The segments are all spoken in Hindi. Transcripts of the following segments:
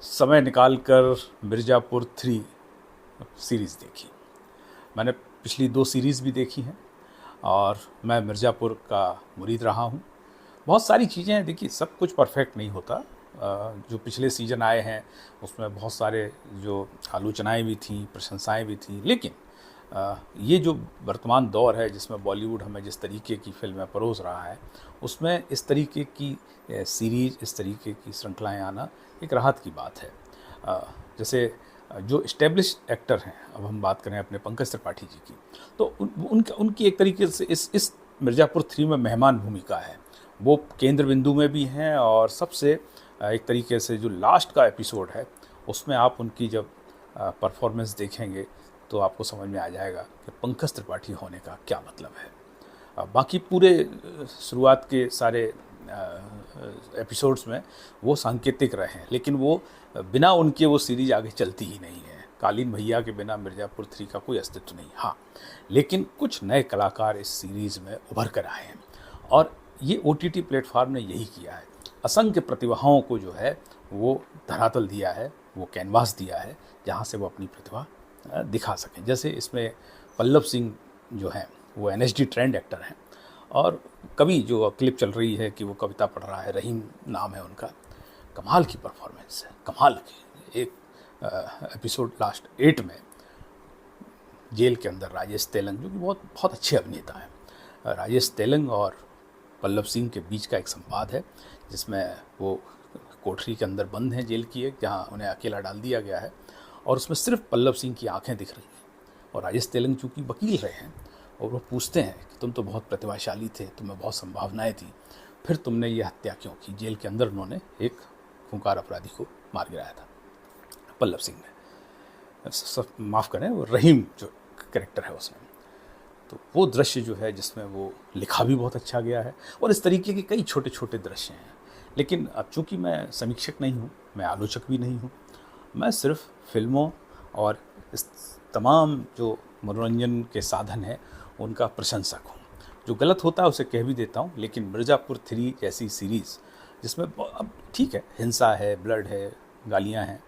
समय निकाल कर मिर्ज़ापुर 3 सीरीज़ देखी। मैंने पिछली 2 सीरीज़ भी देखी हैं और मैं मिर्ज़ापुर का मुरीद रहा हूँ। बहुत सारी चीज़ें हैं, देखिए सब कुछ परफेक्ट नहीं होता। जो पिछले सीज़न आए हैं उसमें बहुत सारे जो आलोचनाएँ भी थीं, प्रशंसाएँ भी थीं, लेकिन ये जो वर्तमान दौर है जिसमें बॉलीवुड हमें जिस तरीके की फ़िल्में परोस रहा है, उसमें इस तरीके की सीरीज़, इस तरीके की श्रृंखलाएँ आना एक राहत की बात है। जैसे जो एस्टेब्लिश्ड एक्टर हैं, अब हम बात करें अपने पंकज त्रिपाठी जी की, तो उनकी एक तरीके से इस मिर्ज़ापुर 3 में मेहमान भूमिका है। वो केंद्र बिंदु में भी हैं और सबसे एक तरीके से जो लास्ट का एपिसोड है, उसमें आप उनकी जब परफॉर्मेंस देखेंगे तो आपको समझ में आ जाएगा कि पंकज त्रिपाठी होने का क्या मतलब है। बाकी पूरे शुरुआत के सारे एपिसोड्स में वो सांकेतिक रहे हैं, लेकिन वो बिना उनके वो सीरीज़ आगे चलती ही नहीं है। कालीन भैया के बिना मिर्ज़ापुर 3 का कोई अस्तित्व नहीं। हाँ, लेकिन कुछ नए कलाकार इस सीरीज़ में उभर कर आए हैं और ये OTT प्लेटफॉर्म ने यही किया है। असंख्य प्रतिभाओं को जो है वो धरातल दिया है, वो कैनवास दिया है, जहाँ से वो अपनी प्रतिभा दिखा सकें। जैसे इसमें पल्लव सिंह जो हैं वो NSD ट्रेंड एक्टर हैं और कवि जो क्लिप चल रही है कि वो कविता पढ़ रहा है, रहीम नाम है उनका, कमाल की परफॉर्मेंस है, कमाल की। एक एपिसोड लास्ट 8 में जेल के अंदर राजेश तेलंग, जो कि बहुत बहुत अच्छे अभिनेता हैं, राजेश तेलंग और पल्लव सिंह के बीच का एक संवाद है जिसमें वो कोठरी के अंदर बंद हैं जेल की, एक जहाँ उन्हें अकेला डाल दिया गया है और उसमें सिर्फ पल्लव सिंह की आंखें दिख रही हैं और राजेश तेलंग चूँकि वकील रहे हैं और वो पूछते हैं कि तुम तो बहुत प्रतिभाशाली थे, तुम्हें बहुत संभावनाएं थी, फिर तुमने ये हत्या क्यों की। जेल के अंदर उन्होंने एक खूंखार अपराधी को मार गिराया था, पल्लव सिंह ने, माफ़ करें, वो रहीम जो कैरेक्टर है उसमें। तो वो दृश्य जो है जिसमें वो लिखा भी बहुत अच्छा गया है और इस तरीके के कई छोटे छोटे दृश्य हैं। लेकिन अब चूँकि मैं समीक्षक नहीं हूँ, मैं आलोचक भी नहीं हूँ, मैं सिर्फ फिल्मों और इस तमाम जो मनोरंजन के साधन हैं उनका प्रशंसक हूँ। जो गलत होता है उसे कह भी देता हूँ, लेकिन मिर्ज़ापुर 3 जैसी सीरीज़ जिसमें अब ठीक है, हिंसा है, ब्लड है, गालियाँ हैं,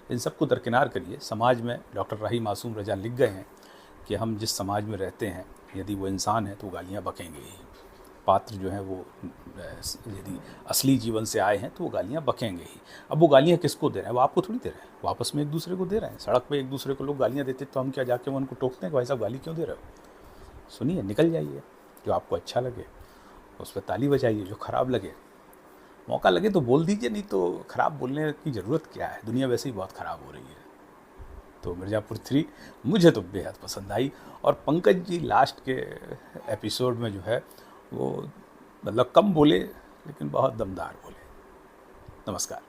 इन सबको दरकिनार करिए। समाज में डॉक्टर राही मासूम रजा लिख गए हैं कि हम जिस समाज में रहते हैं, यदि वो इंसान है तो गालियाँ बकेंगे ही। पात्र जो हैं वो यदि असली जीवन से आए हैं तो वो गालियाँ बकेंगे ही। अब वो गालियाँ किसको दे रहे हैं? वो आपको थोड़ी दे रहे हैं, वो आपस में एक दूसरे को दे रहे हैं। सड़क पे एक दूसरे को लोग गालियाँ देते तो हम क्या जाके उनको टोकते हैं कि भाई साहब गाली क्यों दे रहे हो? सुनिए, निकल जाइए। जो आपको अच्छा लगे उस पर ताली बजाइए, जो ख़राब लगे, मौका लगे तो बोल दीजिए, नहीं तो ख़राब बोलने की ज़रूरत क्या है? दुनिया वैसे ही बहुत ख़राब हो रही है। तो मिर्ज़ापुर 3 मुझे तो बेहद पसंद आई और पंकज जी लास्ट के एपिसोड में जो है वो मतलब कम बोले लेकिन बहुत दमदार बोले। नमस्कार।